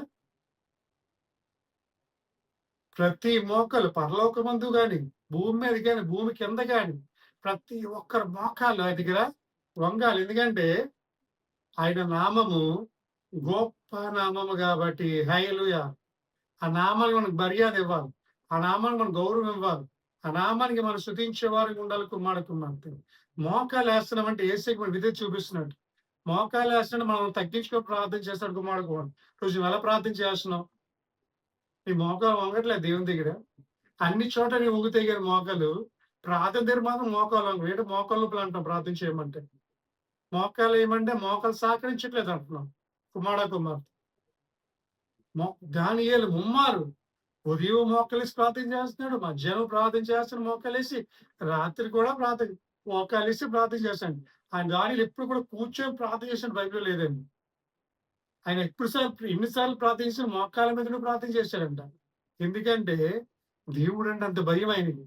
ప్రతి మోకాలు పరలోకమందు గాని, భూమి మీద గాని, భూమి కింద గాని, ప్రతి ఒక్కరి మోకాలు ఆయన దగ్గర వంగాలి. ఎందుకంటే ఆయన నామము గొప్ప నామము కాబట్టి. హల్లెలూయా! ఆ నామానికి మనకు మర్యాద ఇవ్వాలి. ఆ నామానికి మనం గౌరవం ఇవ్వాలి. ఆ నామానికి మనం స్తుతించే వారికి ఉండాలి కుమార్తె. మోకాలు వేస్తున్నామంటే యేసయ్యకి మనం విధేయత చూపిస్తున్నట్టు. మోకాలు వేస్తుంటే మనం తగ్గించుకొని ప్రార్థన చేస్తాడు కుమారుడు. రోజు నువ్వు ఎలా ప్రార్థన చేస్తున్నావు? నీ మోకాలు వంగట్లేదు దేవుని దగ్గర. అన్ని చోట్ల నీ వంగుతాయి గాని మోకాలు. ప్రార్థన దగ్గర మాత్రం మోకాలు వంగవు. ఏంటో మోకాలు నొప్పులు అంటాం ప్రార్థన చేయమంటే. మోకాలు ఏమంటే మోకాలు సహకరించట్లేదు అంటున్నాం. కుమారుడు. దానియేలు ముమ్మారు ఉదయం మోకలేసి ప్రార్థన చేస్తున్నాడు. మధ్యాహ్నం ప్రార్థన చేస్తున్నాడు మోకాలేసి. రాత్రి కూడా మోకాలేసి ప్రార్థన చేస్తాడు. ఆయన గాడిలో ఎప్పుడు కూడా కూర్చొని ప్రార్థన చేసిన బైబిల్‌లో లేదండి. ఆయన ఎన్ని సార్లు ప్రార్థన చేసిన మోకాళ్ళ మీదనే ప్రార్థన చేశాడంట. ఎందుకంటే దేవుడంటే అంత భయం ఆయనకి.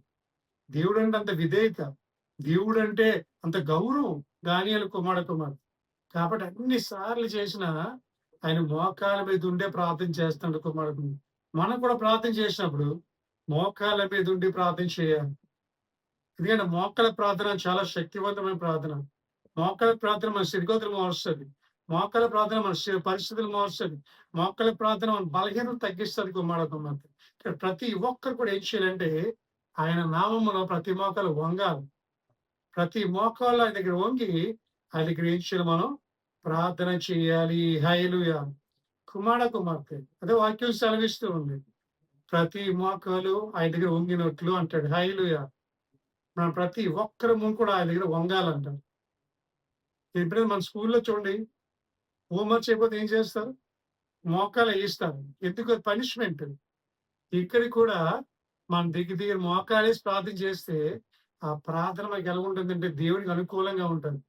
దేవుడంటే అంత విధేయత. దేవుడంటే అంత గౌరవం దానియేలు కుమారుడు. కాబట్టి అన్ని సార్లు చేసినా ఆయన మోకాళ్ళ మీద ఉండే ప్రార్థన చేస్తాడు కుమారుడు. మనం కూడా ప్రార్థన చేసినప్పుడు మోకాళ్ళ మీద ఉండి ప్రార్థన చేయాలి. ఎందుకంటే మోకాళ్ళ ప్రార్థన చాలా శక్తివంతమైన ప్రార్థన. మోకాళ్ళ ప్రార్థన మన స్థితిగతులు మారుస్తది. మోకాళ్ళ ప్రార్థన మన పరిస్థితులు మారుస్తది. మోకాళ్ళ ప్రార్థన మన బలహీనతను తగ్గిస్తది కుమారుడు. ఇక్కడ ప్రతి ఒక్కరు కూడా ఏం చేయాలంటే ఆయన నామములో ప్రతి మోకాలు వంగాలి. ప్రతి మోకాళ్ళు ఆయన దగ్గర వంగి ఆయన దగ్గర ఏం చేయాలి మనం ప్రార్థన చేయాలి. హల్లెలూయా. కుమార్తె అదే వాక్యం సెలవిస్తూ ఉంది. ప్రతి మోకాలు ఆయన దగ్గర వంగినట్లు అంటాడు. హల్లెలూయా. మనం ప్రతి ఒక్కరము కూడా ఆయన దగ్గర వంగాలంటాం. ఎప్పుడైనా మన స్కూల్‌లో చూడండి హోంవర్క్ చేయకపోతే ఏం చేస్తారు? మోకాలు ఎయిస్తారు. ఎందుకు? అది పనిష్మెంట్. ఇక్కడ కూడా మనం దగ్గర దగ్గర మోకాలేసి ప్రార్థన చేస్తే ఆ ప్రార్థన మనకి ఎలా ఉంటుందంటే దేవునికి అనుకూలంగా ఉంటుంది.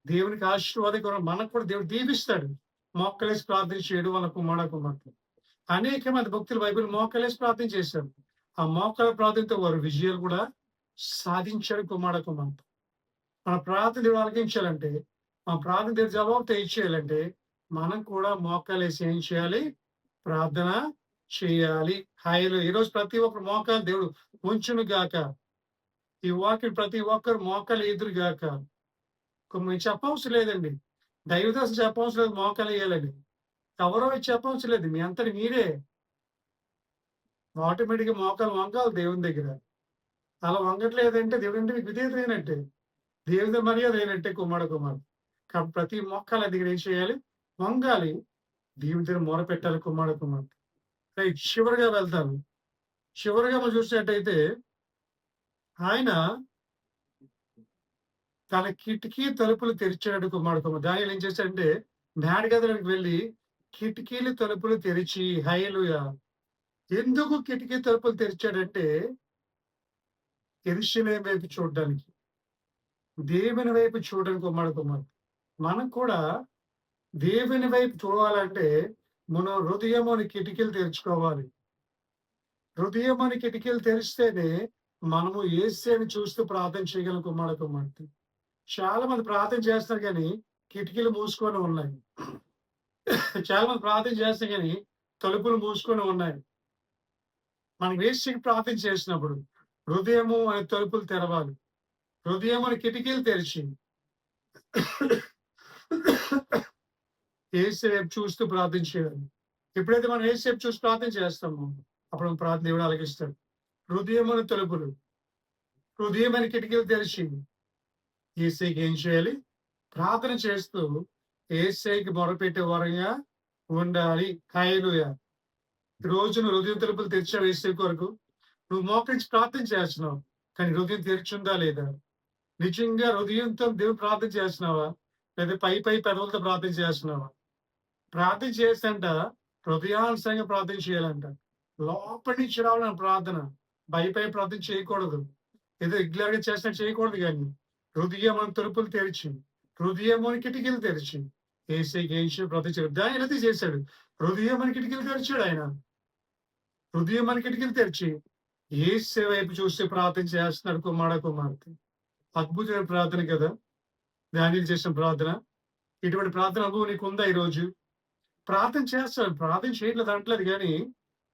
దేవునికి ఆశీర్వాదకరం మనకు కూడా దేవుడు దీవిస్తాడు. మోక్కలేసి ప్రార్థన చేయడం వల్ల కుమార్తె. అనేక మంది భక్తులు బైబిల్ మోక్కలేసి ప్రార్థన చేశారు. ఆ మోకాల ప్రార్థనతో వారు విజయాలు కూడా సాధించాడు కుమార్తె. మన ప్రార్థన దేవుడు ఆలకించాలంటే, మన ప్రార్థన దేవుడు జవాబు తెచ్చేయాలంటే, మనం కూడా మోకాలేసి ఏం చేయాలి? ప్రార్థన చేయాలి. హల్లెలూయా. ఈరోజు ప్రతి ఒక్కరు మోకాలు దేవుడు ఉంచును గాక. ఈ వాక్యం ప్రతి ఒక్కరు మోకాలు ఎదురు గాక. మేము చెప్పవసరం లేదండి. దైవదాసు చెప్పవసరం లేదు మోకాలేయాలని. ఎవరో చెప్పవసరం లేదు. మీ అంతటి మీరే ఆటోమేటిక్‌గా మోకాలు వంగాలి దేవుని దగ్గర. అలా వంగట్లేదంటే దేవుడంటే మీకు విధేయత లేనట్టే. దేవుని మర్యాద లేనట్టే కుమారుడు. కాబట్టి ప్రతి మోకాళ్ళ దగ్గర ఏం చేయాలి? వంగాలి. దేవుని దగ్గర మొరపెట్టాలి కుమారుడు. రైట్. చివరగా వెళ్తాను. చివరగా మనం చూసినట్టయితే ఆయన తన కిటికీ తలుపులు తెరిచాడు కుమారుడు. దానియేలు ఏం చేశాడంటే మేడగదిలోకి వెళ్లి కిటికీలు తలుపులు తెరిచి హల్లెలూయా. ఎందుకు కిటికీ తలుపులు తెరిచాడంటే యెరూషలేము వైపు చూడడానికి. దేవుని వైపు చూడడానికి కుమారుడు. మనం కూడా దేవుని వైపు చూడాలంటే మనం హృదయం అని కిటికీలు తెరుచుకోవాలి. హృదయం అని కిటికీలు తెరిస్తేనే మనము యేసుని చూస్తూ ప్రార్థన చేయగలం కుమారుడు. చాలా మంది ప్రార్థన చేస్తారు కానీ కిటికీలు మూసుకొని ఉన్నాయి. చాలా మంది ప్రార్థన చేస్తారు కానీ తలుపులు మూసుకొని ఉన్నాయి. మనం యేసుకి ప్రార్థన చేసినప్పుడు హృదయము అనే తలుపులు తెరవాలి. హృదయం అనే కిటికీలు తెరిచి యేసు వైపు చూస్తూ ప్రార్థన చేయాలి. ఎప్పుడైతే మనం యేసు వైపు చూసి ప్రార్థన చేస్తామో అప్పుడు మన ప్రార్థన దేవుడు ఆలకిస్తాడు. హృదయం అనే తలుపులు, హృదయం అనే కిటికీలు తెరిచి యేసుకి ఏం చేయాలి? ప్రార్థన చేస్తూ యేసుకి మొరపెట్టే వారంగా ఉండాలి. హల్లెలూయా. రోజు నువ్వు హృదయం తలుపులు తెరిచావు యేసు కొరకు. నువ్వు మోకరించి ప్రార్థన చేస్తున్నావు. కానీ హృదయం తెరిచుందా లేదా? నిజంగా హృదయంతో దేవుడు ప్రార్థన చేస్తున్నావా? లేదా పై పెదవులతో ప్రార్థన చేస్తున్నావా? ప్రార్థన చేస్తంట హృదయానుసారంగా ప్రార్థన చేయాలంట. లోపటి నుంచి రావాలని ప్రార్థన. పై ప్రార్థన చేయకూడదు. ఏదో రెగ్యులర్‌గా చేసినట్టు చేయకూడదు గాని హృదయం అని తలుపులు తెరిచి, హృదయం అని కిటికీలు తెరిచి యేసుకి ఏం చేయాలి ప్రార్థన చేయాలి. దానియేలు అదే చేశాడు. హృదయం అని కిటికీలు తెరిచాడు ఆయన. హృదయం అని కిటికీలు తెరిచి యేసు వైపు చూసి ప్రార్థన చేస్తున్నాడు కుమార్తె. అద్భుతమైన ప్రార్థన కదా! దానియేలు చేసిన ప్రార్థన. ఇటువంటి ప్రార్థన అనుభవం నీకుందా ఈరోజు? ప్రార్థన చేస్తాను. ప్రార్థన చేయట్లేదు అనట్లేదు గానీ,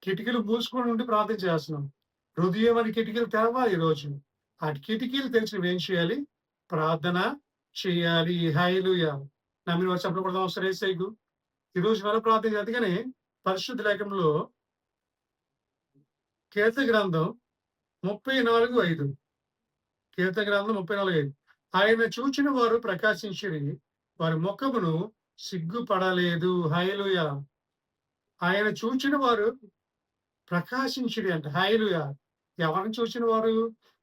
కిటికీలు మూసుకొని ఉండి ప్రార్థన చేస్తున్నాం. హృదయం అని కిటికీలు తెరవాలి ఈరోజు. ఆ కిటికీలు తెరిచి నువ్వేం చేయాలి? ప్రార్థన చేయాలి. హల్లెలూయా. నమ్మిన వారు చప్పట్లు కొడదాం ఒకసారి యేసయ్యకు. ఈరోజు మన ప్రార్థన అందుకనే పరిశుద్ధ లేఖనంలో కీర్తన గ్రంథం 34:5. కీర్తన గ్రంథం 34:5. ఆయన చూచిన వారు ప్రకాశించిరి. వారి ముఖమును సిగ్గుపడలేదు. హల్లెలూయా. ఆయన చూచిన వారు ప్రకాశించిరి అంట. హల్లెలూయా. ఎవరిని చూసిన వారు?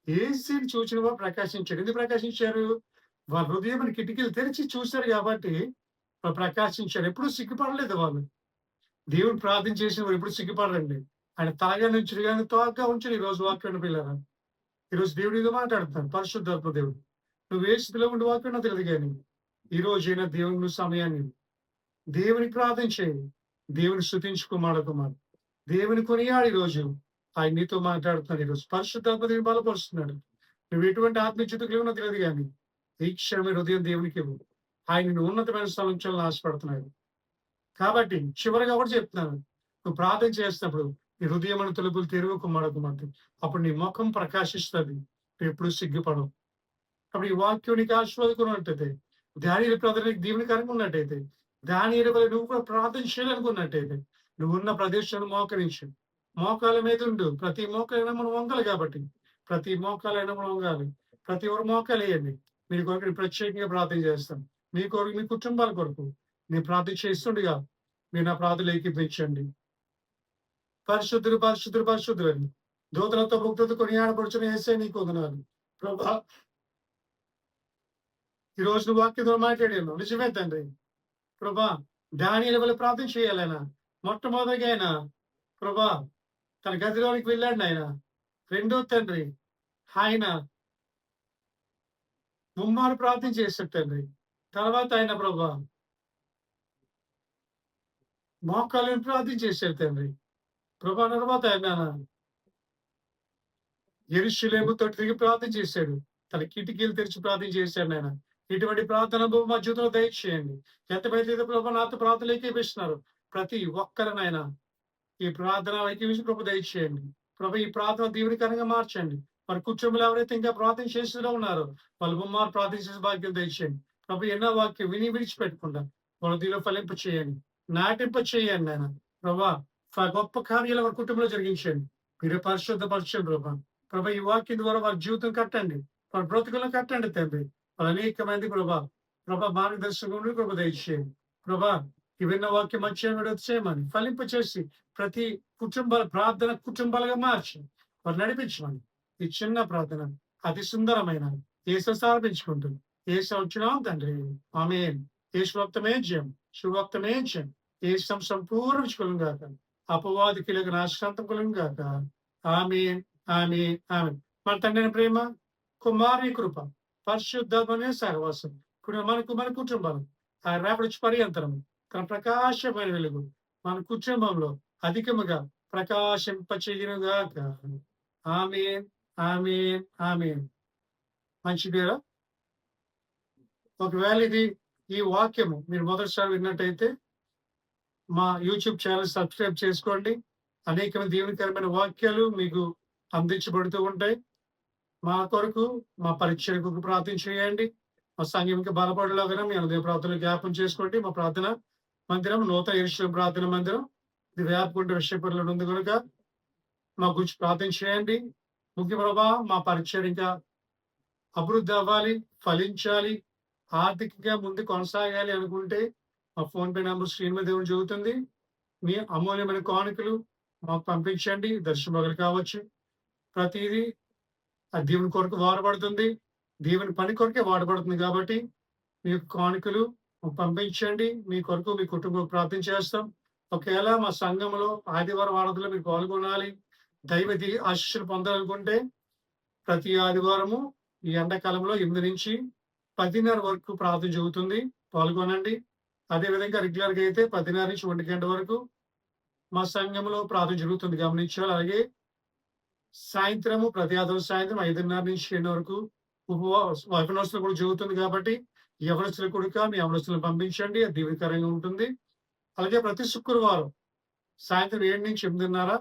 యేసుని చూచిన వారు ప్రకాశించారు. ఎందుకు ప్రకాశించారు? వాళ్ళ హృదయం కిటికీలు తెరిచి చూశారు కాబట్టి వాళ్ళు ప్రకాశించారు. ఎప్పుడు సిగ్గుపడలేదు వాళ్ళు. దేవుడు ప్రార్థన చేసిన వారు ఎప్పుడు సిగ్గుపడరండి. ఆయన తలగా నుంచి కానీ తోకగా ఉంచడు ఈరోజు వాక్యం పిల్లరా. ఈరోజు దేవుడు నీతో మాట్లాడుతున్నాడు, పరిశుద్ధాత్మ దేవుడు. నువ్వు ఏ స్థితిలో ఉండి వాక్యం నాకు తెలియదు కానీ ఈ రోజైనా దేవుని నువ్వు సమయాన్ని దేవునికి ప్రార్థన చేయి. దేవుని స్తుతించుకోమాడకుమారు. దేవుని కొనియాడు ఈరోజు. ఆయన నీతో మాట్లాడుతున్నాడు ఈరోజు. పరిశుద్ధాత్మ దేవుని బలపరుస్తున్నాడు. నువ్వు ఎటువంటి ఆత్మీయతకు లేవనో తెలియదు కానీ ఈ క్షణమే హృదయం దేవునికి ఇవ్వు. ఆయన నిన్ను ఉన్నతమైన స్థలం ఉంచాలని ఆశపడుతున్నాడు. కాబట్టి చివరిగా కూడా చెప్తున్నాను, నువ్వు ప్రార్థన చేసినప్పుడు నీ హృదయం తలుపులు తెరువకుమాడకుమారు. అప్పుడు నీ ముఖం ప్రకాశిస్తుంది. నువ్వు ఎప్పుడు సిగ్గుపడవు. అప్పుడు ఈ వాక్యం నీకు ఆశీర్వాదకున్నట్టయితే, దానియేలు ప్రార్థనకి దీవెనకరంగా ఉన్నట్టయితే, దానియేలు వలె నువ్వు కూడా ప్రార్థన చేయాలనుకున్నట్టయితే, నువ్వున్న ప్రదేశాన్ని మోకరించు. మోకాల మీద ఉండు. ప్రతి మోకాలైనా మనం వంగాలి కాబట్టి ప్రతి మోకాలైనా మనం వంగాలి. ప్రతి ఒక్కరు మోకాలు వేయండి. మీ కొరకు ప్రత్యేకంగా ప్రార్థన చేస్తాను. మీ కొరకు, మీ కుటుంబాల కొరకు నేను ప్రార్థన చేస్తుండగా మీరు నా ప్రార్థనలు ఏకీపించండి. పరిశుద్ధులు పరిశుద్ధులు పరిశుద్ధులు అని దూతలతో భక్తులతో కొనియాడబడుచున్న యేసయ్య నీకు వందనాలు ప్రభా. ఈ రోజు నువ్వు వాక్యంతో మాట్లాడాను, నిజమే తండ్రి ప్రభా. దానియేలు వలె ప్రార్థన చేయాలైనా మొట్టమొదటిగా ఆయన ప్రభా తన గదిలోనికి వెళ్ళాడు. ఆయన రెండో తండ్రి ఆయన ముమ్మారు ప్రార్థన చేశాడు తండ్రి. తర్వాత ఆయన ప్రభా మోకాళ్ళని ప్రార్థన చేశాడు తండ్రి ప్రభా. తర్వాత ఆయన యెరూషలేము తట్టు తిరిగి ప్రార్థన చేశాడు. తన కిటికీలు తెరిచి ప్రార్థన చేశాడు. ఆయన ఇటువంటి ప్రార్థన మా జీవితంలో దయచేయండి. ఎంతమంది ప్రభు నాతో ప్రార్థనలు ఏకీపిస్తున్నారు ప్రతి ఒక్కరినైనా ఈ ప్రార్థన ఏకీపించి ప్రభు దయచేయండి. ప్రభు ఈ ప్రార్థన దీవెనకరంగా మార్చండి. మరి కుటుంబంలో ఎవరైతే ఇంకా ప్రార్థన చేస్తూ ఉన్నారో వాళ్ళ బొమ్మారు ప్రార్థన చేసే భాగ్యం దయచేయండి. ప్రభు ఎన్నో వాక్యం విని విడిచిపెట్టకుండా వాళ్ళ దీనిలో ఫలింప చేయండి, నాటింప చేయండి. ఆయన ప్రభా గొప్ప కార్యాలు వారి కుటుంబంలో జరిగించండి. మీరు పరిశుద్ధపరచండి ప్రభా. ప్రభా ఈ వాక్యం ద్వారా వారి జీవితం కట్టండి, వారి బ్రతుకులను కట్టండి తండ్రి. వాళ్ళు అనేక మంది ప్రభా మార్గదర్శకం ప్రభు దయచేయండి ప్రభా. ఈ విన్న వాక్యం మంచిగా చేయమని ఫలింప చేసి ప్రతి కుటుంబాల ప్రార్థన కుటుంబాలుగా మార్చి వారు నడిపించమని ఈ చిన్న ప్రార్థన అతి సుందరమైన యేసు స్థాపించుకుంటుంది. యేసు వచ్చినాం తండ్రి. ఆమేన్. యేసు రక్తమే జయం, శివరక్తమే జయం. యేసు సంపూర్ణ గాక, అపవాదికి లేక నాశాంతం కలుగు గాక. ఆమేన్, ఆమేన్, ఆమేన్. మన తండ్రి ప్రేమ, కుమారుని కృప, పరిశుద్ధాత్మనే సహవాసం మన కుటుంబాలు ఆ రేపటి పర్యంతరం తన ప్రకాశమైన వెలుగు మన కుటుంబంలో అధికముగా ప్రకాశింపచేయునుగాక. ఆమేన్, ఆమేన్, ఆమేన్. మంచి పేరు. ఒకవేళ ఈ వాక్యము మీరు మొదటిసారి విన్నట్టయితే మా యూట్యూబ్ ఛానల్ సబ్స్క్రైబ్ చేసుకోండి. అనేకమైన దీవెనకరమైన వాక్యాలు మీకు అందించబడుతూ ఉంటాయి. మా కొరకు మా పరిచయకు ప్రార్థన చేయండి. మా సంఘంకి బలపడలాగా మీ అనుదయ ప్రార్థనలు జ్ఞాపం చేసుకోండి. మా ప్రార్థన మందిరం నూతన యెరూషలేము ప్రార్థన మందిరం ఇది వ్యాపకుంటే విషయపరులు ఉంది కనుక మా గురించి ప్రార్థన చేయండి. ముఖ్య ప్రభా మా పరిచయం ఇంకా అభివృద్ధి అవ్వాలి, ఫలించాలి, ఆర్థికంగా ముందు కొనసాగాలి అనుకుంటే మా ఫోన్ పే నెంబర్ స్క్రీన్ మీద దేవుని చెబుతుంది. మీ అమూల్యమైన కానుకలు మాకు పంపించండి. దర్శనమగలు కావచ్చు. ప్రతిదీ ఆ దేవుని కొరకు వాడబడుతుంది, దేవుని పని కొరకే వాడబడుతుంది. కాబట్టి మీ కానుకలు పంపించండి. మీ కొరకు మీ కుటుంబం ప్రార్థన చేస్తాం. ఒకవేళ మా సంఘంలో ఆదివారం ఆరాధనలో మీరు పాల్గొనాలి, దైవ ఆశీస్సులు పొందాలనుకుంటే ప్రతి ఆదివారము ఈ ఎండాకాలంలో 8 నుంచి 10:30 వరకు ప్రార్థన జరుగుతుంది. పాల్గొనండి. అదేవిధంగా రెగ్యులర్ గా అయితే 10:30 నుంచి 1 గంట వరకు మా సంఘంలో ప్రార్థన జరుగుతుంది, గమనించాలి. అలాగే సాయంత్రము ప్రతి ఆదివారం సాయంత్రం 5:30 నుంచి 7 వరకు ఉపవాసాలు కూడా జరుగుతుంది. కాబట్టి యవనస్తుల కొడుక మీ యవనస్తులను పంపించండి, అది దీవెనకరంగా ఉంటుంది. అలాగే ప్రతి శుక్రవారం సాయంత్రం 7 నుంచి 8:30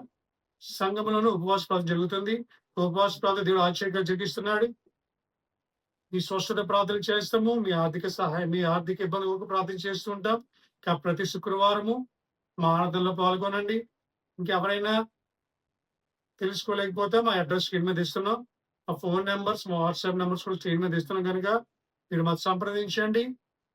సంఘంలోనూ ఉపవాస ప్రార్థన జరుగుతుంది. ఉపవాస ప్రార్థన దేవుడు ఆశ్చర్యంగా జరిగిస్తున్నాడు. మీ స్వస్థత ప్రార్థన చేస్తాము, మీ ఆర్థిక సహాయం, మీ ఆర్థిక ఇబ్బంది వరకు ప్రార్థన చేస్తూ ఉంటాం. ప్రతి శుక్రవారము మా ఆరాధనలో పాల్గొనండి. ఇంకెవరైనా తెలుసుకోలేకపోతే మా అడ్రస్ స్క్రీన్ మీద ఇస్తున్నాం. మా ఫోన్ నెంబర్స్, మా వాట్సాప్ నెంబర్స్ కూడా స్క్రీన్ మీద ఇస్తున్నాం కనుక మీరు మాకు సంప్రదించండి.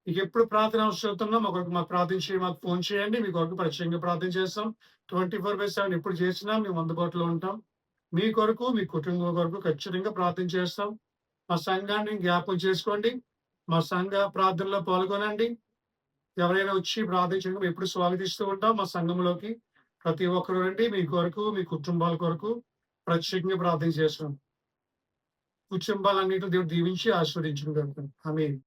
మీకు ఎప్పుడు ప్రార్థన అవసరం మా కొరకు మాకు ప్రార్థించి మాకు ఫోన్ చేయండి. మీ కొరకు పరిచయంగా ప్రార్థన చేస్తాం. 24/7 ఎప్పుడు చేసినా మేము అందుబాటులో ఉంటాం. మీ కొరకు మీ కుటుంబం కొరకు ఖచ్చితంగా ప్రార్థన చేస్తాం. మా సంఘాన్ని జ్ఞాపకం చేసుకోండి. మా సంఘ ప్రార్థనలో పాల్గొనండి. ఎవరైనా వచ్చి ప్రార్థించడం ఎప్పుడు స్వాగతిస్తూ ఉంటాం మా సంఘంలోకి. ప్రతి ఒక్కరు రండి. మీ కొరకు, మీ కుటుంబాల కొరకు ప్రత్యేకంగా ప్రార్థన చేస్తున్నాం. కుటుంబాలన్నిటిని దేవుడు దీవించి ఆశీర్వదించును గాక. ఆమేన్.